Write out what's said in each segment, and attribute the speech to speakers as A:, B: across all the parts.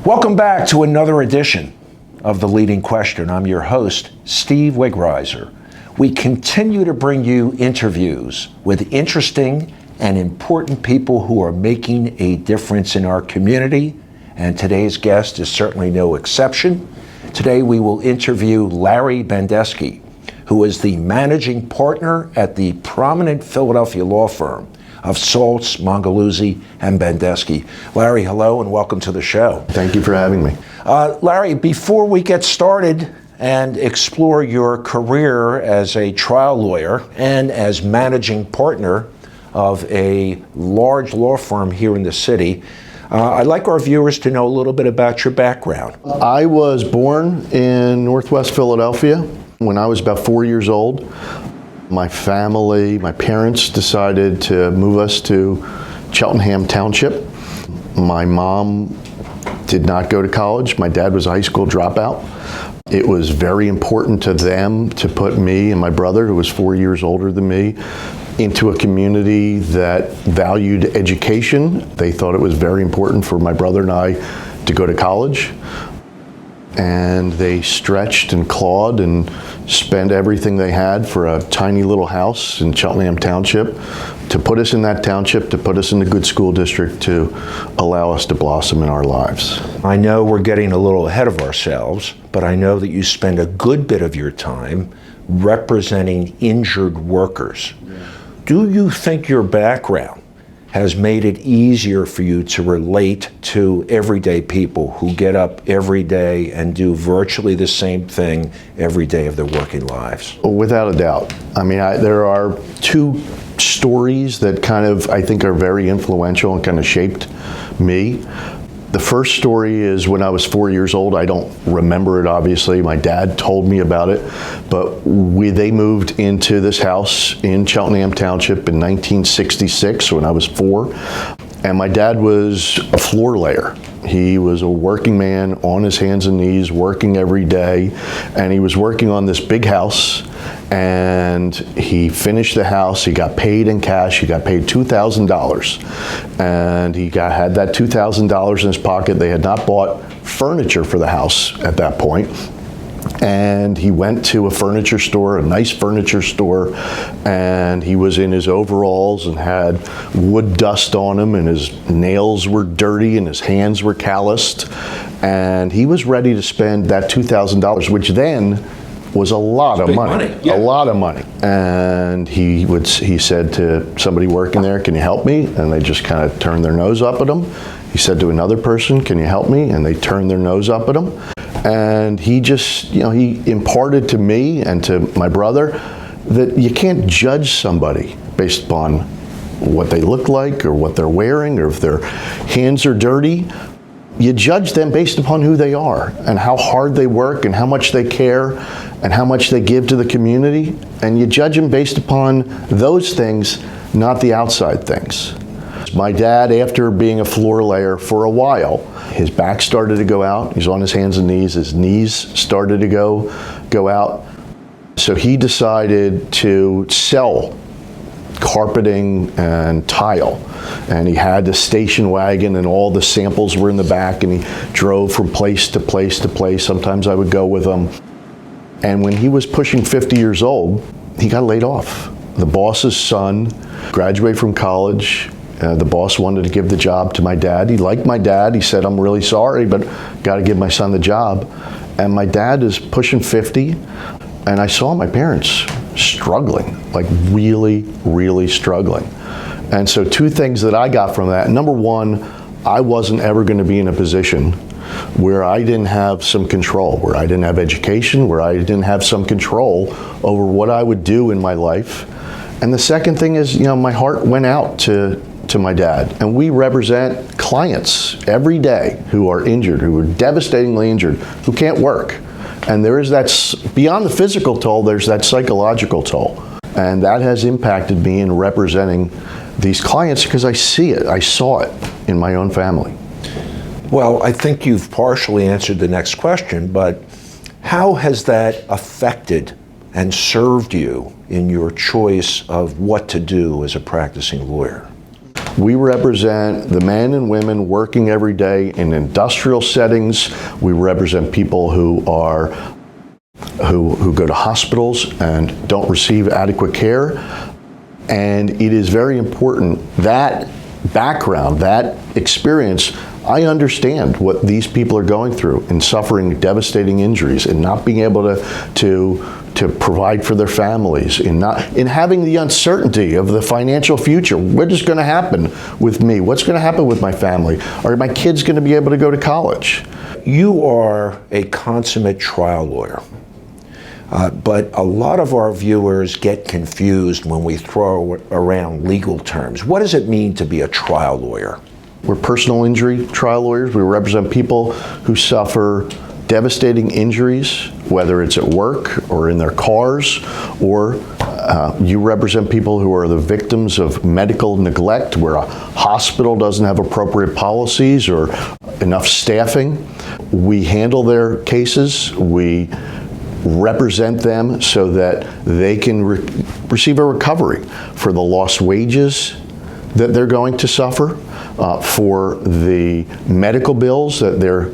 A: Welcome back to another edition of The Leading Question. I'm your host, Steve Wigrizer. We continue to bring you interviews with interesting and important people who are making a difference in our community, and today's guest is certainly no exception. Today we will interview Larry Bendesky, who is the managing partner at the prominent Philadelphia law firm of Saltz Mongeluzzi Bendesky. Larry, hello and welcome to the show.
B: Thank you for having me.
A: Larry, before we get started and explore your career as a trial lawyer and as managing partner of a large law firm here in the city, I'd like our viewers to know a little bit about your background.
B: I was born in Northwest Philadelphia when I was about 4 years old. My parents decided to move us to Cheltenham Township. My mom did not go to college. My dad was a high school dropout. It was very important to them to put me and my brother, who was 4 years older than me, into a community that valued education. They thought it was very important for my brother and I to go to college. And they stretched and clawed and spent everything they had for a tiny little house in Cheltenham Township to put us in that township, to put us in a good school district, to allow us to blossom in our lives.
A: I know we're getting a little ahead of ourselves, but I know that you spend a good bit of your time representing injured workers. Do you think your background has made it easier for you to relate to everyday people who get up every day and do virtually the same thing every day of their working lives?
B: Without a doubt. I mean, there are two stories that I think are very influential and kind of shaped me. The first story is when I was 4 years old. I don't remember it, obviously. My dad told me about it, but they moved into this house in Cheltenham Township in 1966 when I was 4, and my dad was a floor layer. He was a working man on his hands and knees, working every day, and he was working on this big house, and he finished the house. He got paid in cash. He got paid $2,000, and he had that $2,000 in his pocket. They had not bought furniture for the house at that point. And he went to a furniture store, a nice furniture store, and he was in his overalls and had wood dust on him, and his nails were dirty and his hands were calloused. And he was ready to spend that $2,000, which then was a lot of money. Yeah. A lot of money. And he said to somebody working there, "Can you help me?" And they just kind of turned their nose up at him. He said to another person, "Can you help me?" And they turned their nose up at him. And he just, he imparted to me and to my brother that you can't judge somebody based upon what they look like or what they're wearing or if their hands are dirty. You judge them based upon who they are and how hard they work and how much they care and how much they give to the community. And you judge them based upon those things, not the outside things. My dad, after being a floor layer for a while, his back started to go out. He's on his hands and knees. His knees started to go out. So he decided to sell carpeting and tile. And he had the station wagon and all the samples were in the back, and he drove from place to place to place. Sometimes I would go with him. And when he was pushing 50 years old, he got laid off. The boss's son graduated from college. The boss wanted to give the job to my dad. He liked my dad. He said, "I'm really sorry, but got to give my son the job." And my dad is pushing 50, and I saw my parents struggling, like really, really struggling. And so two things that I got from that. Number one, I wasn't ever going to be in a position where I didn't have some control, where I didn't have education, where I didn't have some control over what I would do in my life. And the second thing is, my heart went out to my dad. And we represent clients every day who are injured, who are devastatingly injured, who can't work. And there is that, beyond the physical toll, there's that psychological toll. And that has impacted me in representing these clients because I see it, I saw it in my own family.
A: Well, I think you've partially answered the next question, but how has that affected and served you in your choice of what to do as a practicing lawyer?
B: We represent the men and women working every day in industrial settings. We represent people who go to hospitals and don't receive adequate care. And it is very important, that background, that experience, I understand what these people are going through in suffering devastating injuries and not being able to provide for their families, in having the uncertainty of the financial future. What is going to happen with me? What's going to happen with my family? Are my kids going to be able to go to college?
A: You are a consummate trial lawyer. But a lot of our viewers get confused when we throw around legal terms. What does it mean to be a trial lawyer?
B: We're personal injury trial lawyers. We represent people who suffer devastating injuries, whether it's at work or in their cars, or you represent people who are the victims of medical neglect, where a hospital doesn't have appropriate policies or enough staffing. We handle their cases. We represent them so that they can receive a recovery for the lost wages that they're going to suffer, for the medical bills that they're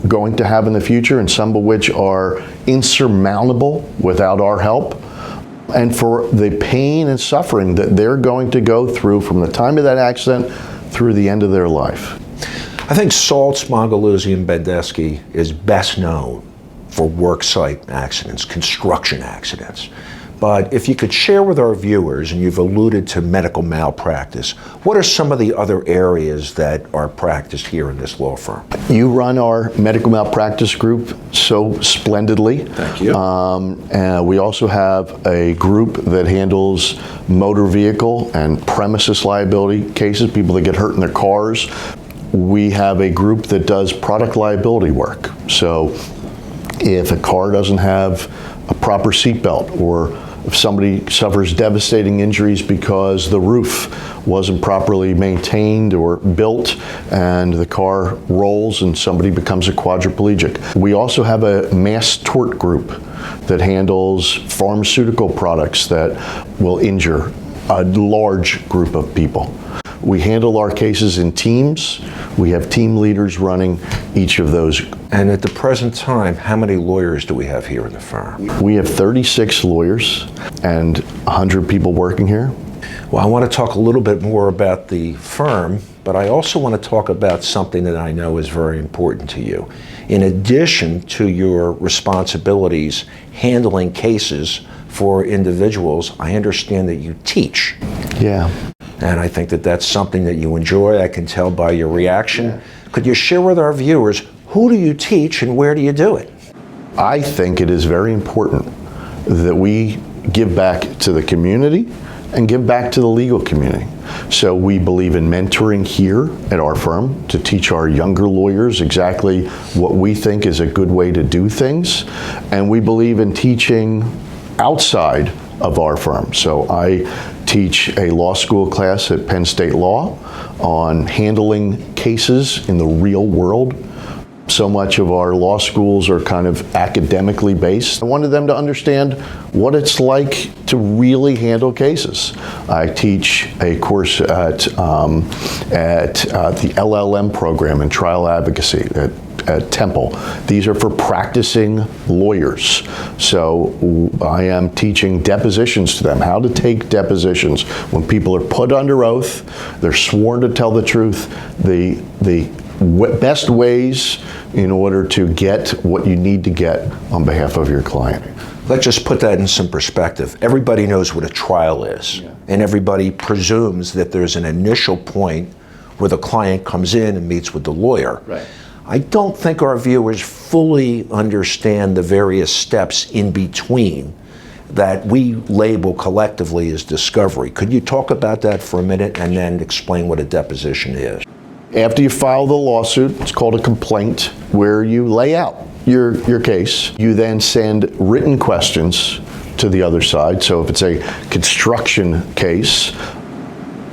B: going to have in the future, and some of which are insurmountable without our help, and for the pain and suffering that they're going to go through from the time of that accident through the end of their life.
A: I think Saltz Mongeluzzi Bendesky is best known for worksite accidents, construction accidents. But if you could share with our viewers, and you've alluded to medical malpractice, what are some of the other areas that are practiced here in this law firm?
B: You run our medical malpractice group so splendidly.
A: Thank you.
B: And we also have a group that handles motor vehicle and premises liability cases, people that get hurt in their cars. We have a group that does product liability work. So if a car doesn't have a proper seatbelt, or if somebody suffers devastating injuries because the roof wasn't properly maintained or built and the car rolls and somebody becomes a quadriplegic. We also have a mass tort group that handles pharmaceutical products that will injure a large group of people. We handle our cases in teams. We have team leaders running each of those.
A: And at the present time, how many lawyers do we have here in the firm?
B: We have 36 lawyers and 100 people working here.
A: Well, I want to talk a little bit more about the firm, but I also want to talk about something that I know is very important to you. In addition to your responsibilities handling cases for individuals, I understand that you teach.
B: Yeah.
A: And I think that that's something that you enjoy. I can tell by your reaction. Could you share with our viewers, who do you teach and where do you do it?
B: I think it is very important that we give back to the community and give back to the legal community. So we believe in mentoring here at our firm to teach our younger lawyers exactly what we think is a good way to do things. And we believe in teaching outside of our firm. So I teach a law school class at Penn State Law on handling cases in the real world. So much of our law schools are kind of academically based. I wanted them to understand what it's like to really handle cases. I teach a course at the LLM program in trial advocacy at Temple. These are for practicing lawyers. So I am teaching depositions to them, how to take depositions. When people are put under oath, they're sworn to tell the truth, the best ways in order to get what you need to get on behalf of your client.
A: Let's just put that in some perspective. Everybody knows what a trial is, and everybody presumes that there's an initial point where the client comes in and meets with the lawyer.
B: Right.
A: I don't think our viewers fully understand the various steps in between that we label collectively as discovery. Could you talk about that for a minute and then explain what a deposition is?
B: After you file the lawsuit, it's called a complaint, where you lay out your case. You then send written questions to the other side. So if it's a construction case,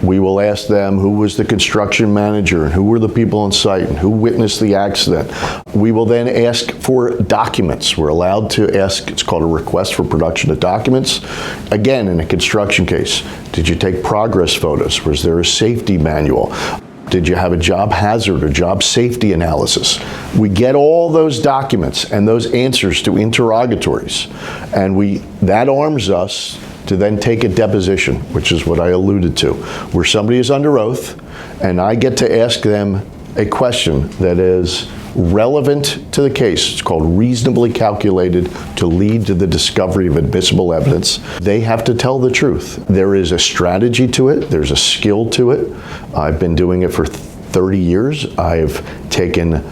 B: We will ask them who was the construction manager and who were the people on site and who witnessed the accident. We will then ask for documents. We're allowed to ask, it's called a request for production of documents. Again, in a construction case, did you take progress photos? Was there a safety manual? Did you have a job hazard or job safety analysis? We get all those documents and those answers to interrogatories, and that arms us to then take a deposition, which is what I alluded to, where somebody is under oath, and I get to ask them a question that is relevant to the case. It's called reasonably calculated to lead to the discovery of admissible evidence. They have to tell the truth. There is a strategy to it. There's a skill to it. I've been doing it for 30 years. I've taken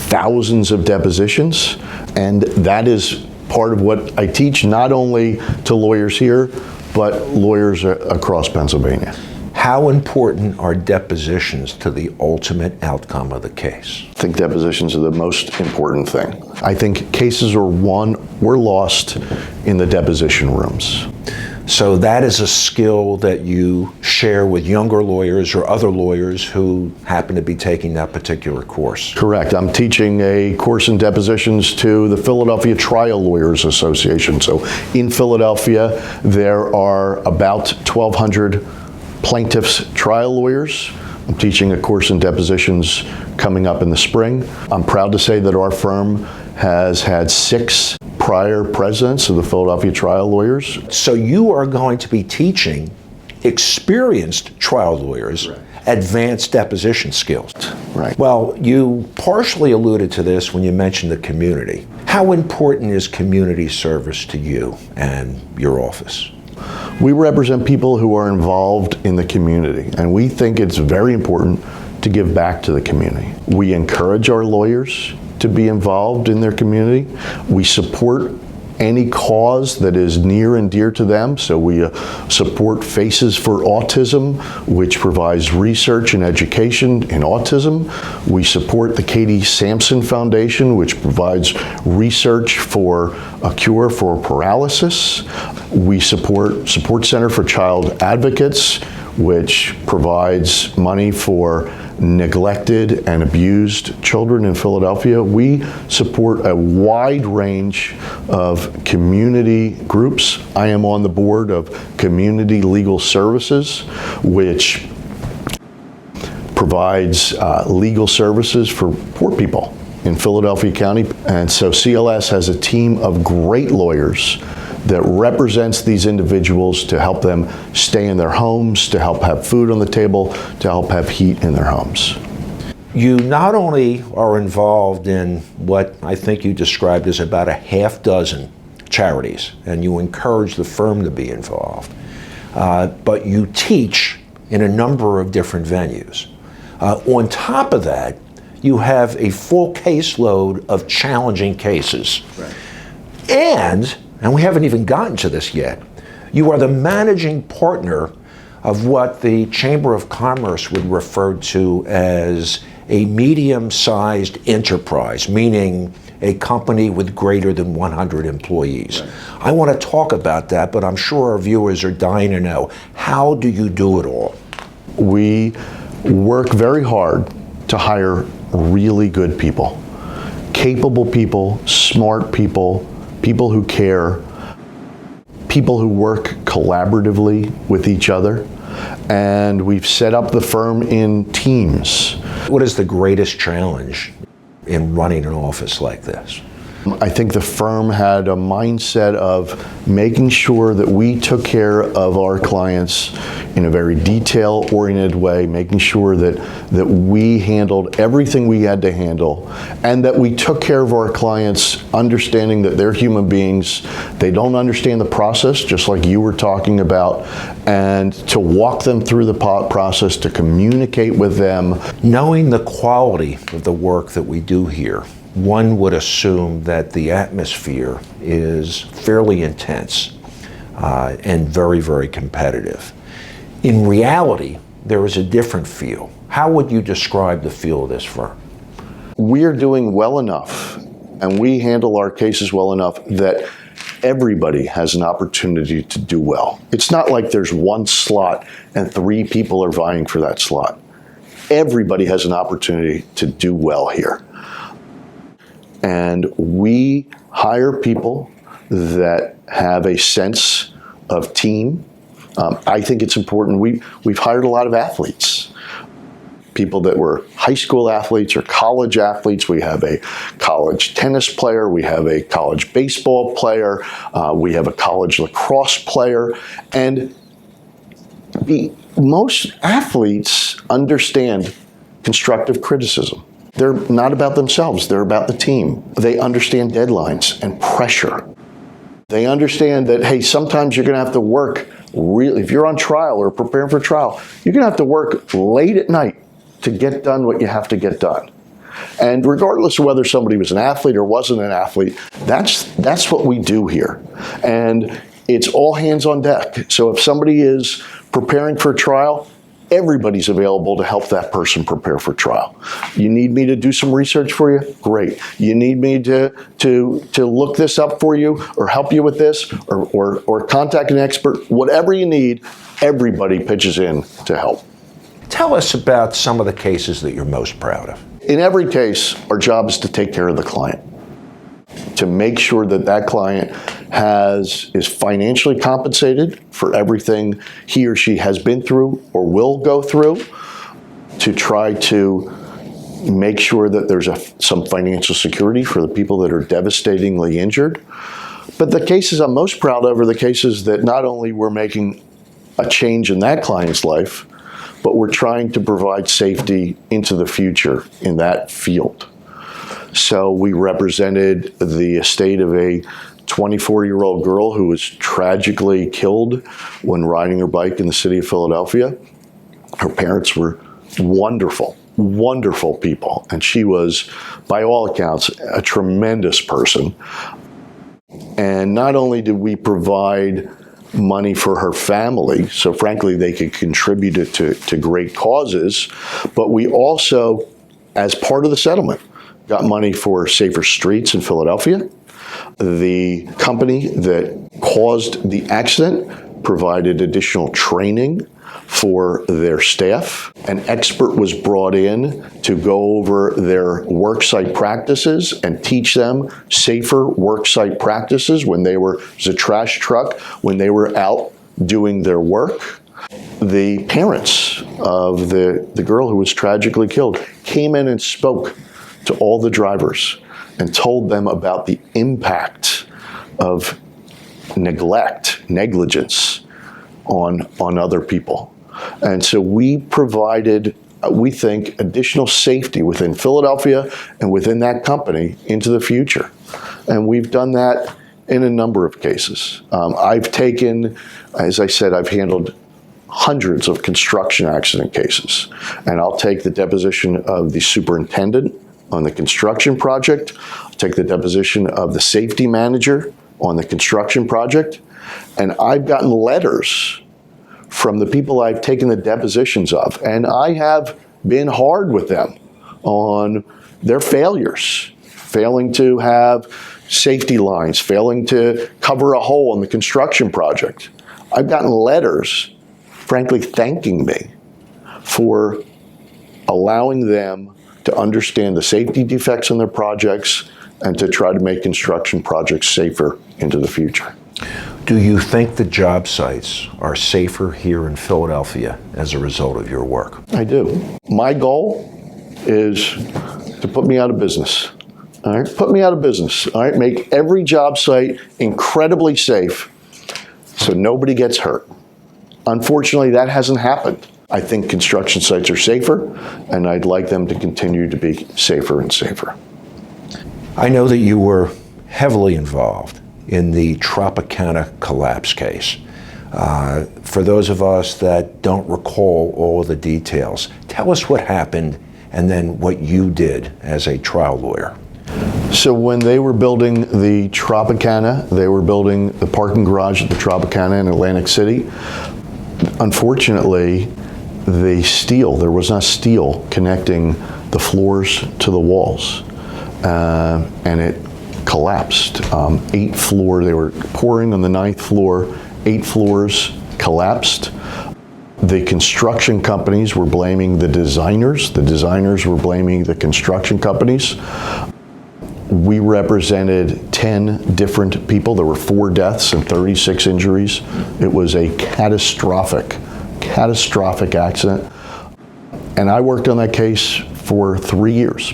B: thousands of depositions, and that is part of what I teach, not only to lawyers here, but lawyers across Pennsylvania.
A: How important are depositions to the ultimate outcome of the case?
B: I think depositions are the most important thing. I think cases are won or lost in the deposition rooms.
A: So that is a skill that you share with younger lawyers or other lawyers who happen to be taking that particular course.
B: Correct. I'm teaching a course in depositions to the Philadelphia Trial Lawyers Association. So in Philadelphia, there are about 1,200 plaintiffs' trial lawyers. I'm teaching a course in depositions coming up in the spring. I'm proud to say that our firm has had 6 prior presidents of the Philadelphia Trial Lawyers.
A: So you are going to be teaching experienced trial lawyers advanced deposition skills.
B: Right.
A: Well, you partially alluded to this when you mentioned the community. How important is community service to you and your office?
B: We represent people who are involved in the community, and we think it's very important to give back to the community. We encourage our lawyers to be involved in their community. We support any cause that is near and dear to them. So we support Faces for Autism, which provides research and education in autism. We support the Katie Sampson Foundation, which provides research for a cure for paralysis. We support Support Center for Child Advocates, which provides money for neglected and abused children in Philadelphia. We support a wide range of community groups. I am on the board of Community Legal Services, which provides legal services for poor people in Philadelphia County. And so CLS has a team of great lawyers that represents these individuals to help them stay in their homes, to help have food on the table, to help have heat in their homes.
A: You not only are involved in what I think you described as about a half dozen charities, and you encourage the firm to be involved, but you teach in a number of different venues. On top of that, you have a full caseload of challenging cases.
B: Right.
A: And we haven't even gotten to this yet, you are the managing partner of what the Chamber of Commerce would refer to as a medium-sized enterprise, meaning a company with greater than 100 employees. Right. I want to talk about that, but I'm sure our viewers are dying to know, how do you do it all?
B: We work very hard to hire really good people, capable people, smart people, people who care, people who work collaboratively with each other, and we've set up the firm in teams.
A: What is the greatest challenge in running an office like this?
B: I think the firm had a mindset of making sure that we took care of our clients in a very detail-oriented way, making sure that we handled everything we had to handle, and that we took care of our clients, understanding that they're human beings. They don't understand the process, just like you were talking about, and to walk them through the process, to communicate with them.
A: Knowing the quality of the work that we do here, one would assume that the atmosphere is fairly intense and very, very competitive. In reality, there is a different feel. How would you describe the feel of this firm?
B: We are doing well enough, and we handle our cases well enough that everybody has an opportunity to do well. It's not like there's one slot and 3 people are vying for that slot. Everybody has an opportunity to do well here. And we hire people that have a sense of team. I think it's important. We've hired a lot of athletes, people that were high school athletes or college athletes. We have a college tennis player. We have a college baseball player. We have a college lacrosse player. And most athletes understand constructive criticism. They're not about themselves. They're about the team. They understand deadlines and pressure. They understand that, hey, sometimes you're going to have to work really, if you're on trial or preparing for trial, you're going to have to work late at night to get done what you have to get done. And regardless of whether somebody was an athlete or wasn't an athlete, that's what we do here. And it's all hands on deck. So if somebody is preparing for trial, everybody's available to help that person prepare for trial. You need me to do some research for you? Great. You need me to look this up for you or help you with this or contact an expert? Whatever you need, everybody pitches in to help.
A: Tell us about some of the cases that you're most proud of.
B: In every case, our job is to take care of the client, to make sure that that client is financially compensated for everything he or she has been through or will go through, to try to make sure that there's some financial security for the people that are devastatingly injured. But the cases I'm most proud of are the cases that not only we're making a change in that client's life, but we're trying to provide safety into the future in that field. So we represented the estate of a 24-year-old girl who was tragically killed when riding her bike in the city of Philadelphia. Her parents were wonderful, wonderful people, and she was, by all accounts, a tremendous person. And not only did we provide money for her family, so frankly they could contribute it to great causes, but we also, as part of the settlement, got money for safer streets in Philadelphia. The company that caused the accident provided additional training for their staff. An expert was brought in to go over their worksite practices and teach them safer worksite practices when they were, as a trash truck, when they were out doing their work. The parents of the girl who was tragically killed came in and spoke to all the drivers and told them about the impact of negligence on other people. And so we provided, we think, additional safety within Philadelphia and within that company into the future. And we've done that in a number of cases. I've taken, as I said, I've handled hundreds of construction accident cases. And I'll take the deposition of the superintendent on the construction project. I'll take the deposition of the safety manager on the construction project. And I've gotten letters from the people I've taken the depositions of, and I have been hard with them on their failures, failing to have safety lines, failing to cover a hole in the construction project. I've gotten letters, frankly, thanking me for allowing them to understand the safety defects in their projects and to try to make construction projects safer into the future.
A: Do you think the job sites are safer here in Philadelphia as a result of your work?
B: I do. My goal is to put me out of business. All right, put me out of business. All right, make every job site incredibly safe so nobody gets hurt. Unfortunately, that hasn't happened. I think construction sites are safer, and I'd like them to continue to be safer and safer.
A: I know that you were heavily involved in the Tropicana collapse case. For those of us that don't recall all the details, tell us what happened and then what you did as a trial lawyer.
B: So when they were building the Tropicana, they were building the parking garage at the Tropicana in Atlantic City. Unfortunately, there was not steel connecting the floors to the walls. And it collapsed. 8th floor, they were pouring on the 9th floor, 8 floors collapsed. The construction companies were blaming the designers were blaming the construction companies. We represented 10 different people. There were 4 deaths and 36 injuries. It was a catastrophic accident. And I worked on that case for 3 years.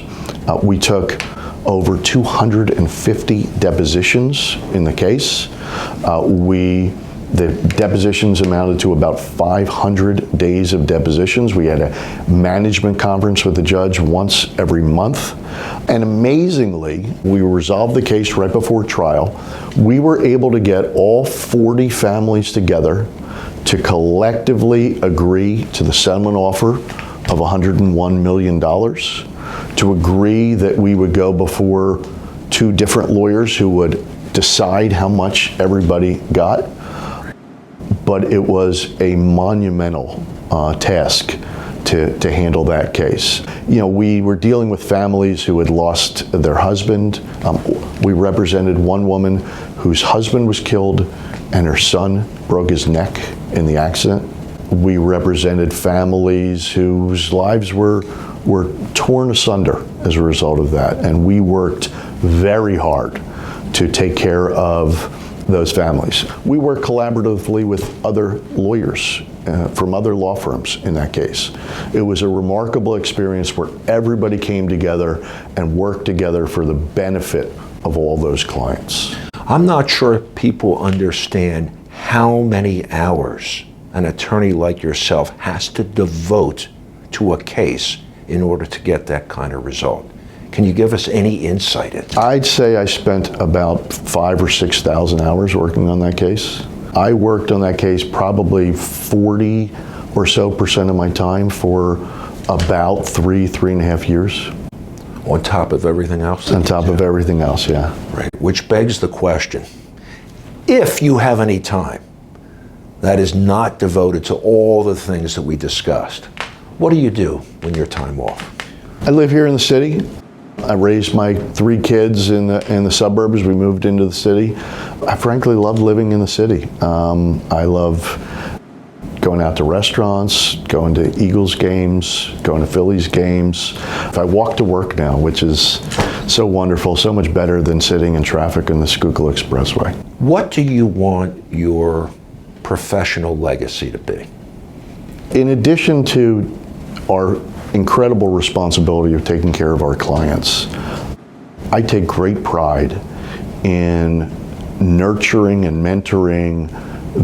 B: We took over 250 depositions in the case. The depositions amounted to about 500 days of depositions. We had a management conference with the judge once every month. And amazingly, we resolved the case right before trial. We were able to get all 40 families together to collectively agree to the settlement offer of $101 million, to agree that we would go before 2 different lawyers who would decide how much everybody got. But it was a monumental task to handle that case. You know, we were dealing with families who had lost their husband. We represented one woman whose husband was killed and her son broke his neck in the accident. We represented families whose lives were torn asunder as a result of that. And we worked very hard to take care of those families. We work collaboratively with other lawyers from other law firms in that case. It was a remarkable experience where everybody came together and worked together for the benefit of all those clients.
A: I'm not sure people understand how many hours an attorney like yourself has to devote to a case in order to get that kind of result. Can you give us any insight into that?
B: I'd say I spent about 5,000 or 6,000 hours working on that case. I worked on that case probably 40% or so of my time for about 3.5 years.
A: On top of everything else?
B: On top of everything else, yeah.
A: Right, which begs the question, if you have any time that is not devoted to all the things that we discussed, what do you do when you're time off?
B: I live here in the city. I raised my 3 kids in the suburbs. We moved into the city. I frankly love living in the city. I love going out to restaurants, going to Eagles games, going to Phillies games. I walk to work now, which is so wonderful, so much better than sitting in traffic in the Schuylkill Expressway.
A: What do you want your professional legacy to be?
B: In addition to our incredible responsibility of taking care of our clients, I take great pride in nurturing and mentoring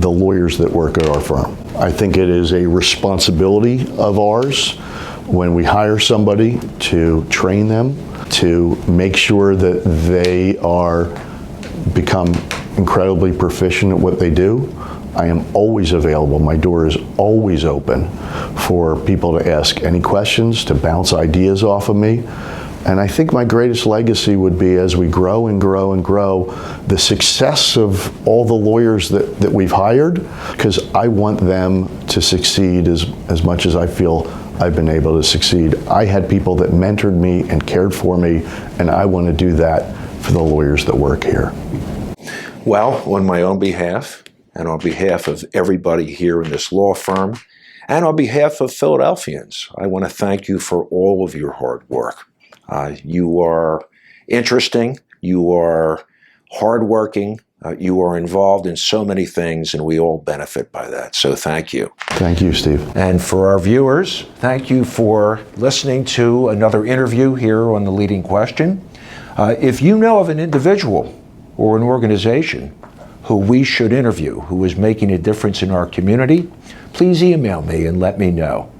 B: the lawyers that work at our firm. I think it is a responsibility of ours when we hire somebody to train them, to make sure that they become incredibly proficient at what they do. I am always available. My door is always open for people to ask any questions, to bounce ideas off of me. And I think my greatest legacy would be, as we grow and grow and grow, the success of all the lawyers that we've hired, because I want them to succeed as much as I feel I've been able to succeed. I had people that mentored me and cared for me, and I want to do that for the lawyers that work here.
A: Well, on my own behalf, and on behalf of everybody here in this law firm, and on behalf of Philadelphians, I want to thank you for all of your hard work. You are interesting, you are hardworking, you are involved in so many things, and we all benefit by that. So thank you.
B: Thank you, Steve.
A: And for our viewers, thank you for listening to another interview here on The Leading Question. If you know of an individual or an organization who we should interview, who is making a difference in our community, please email me and let me know.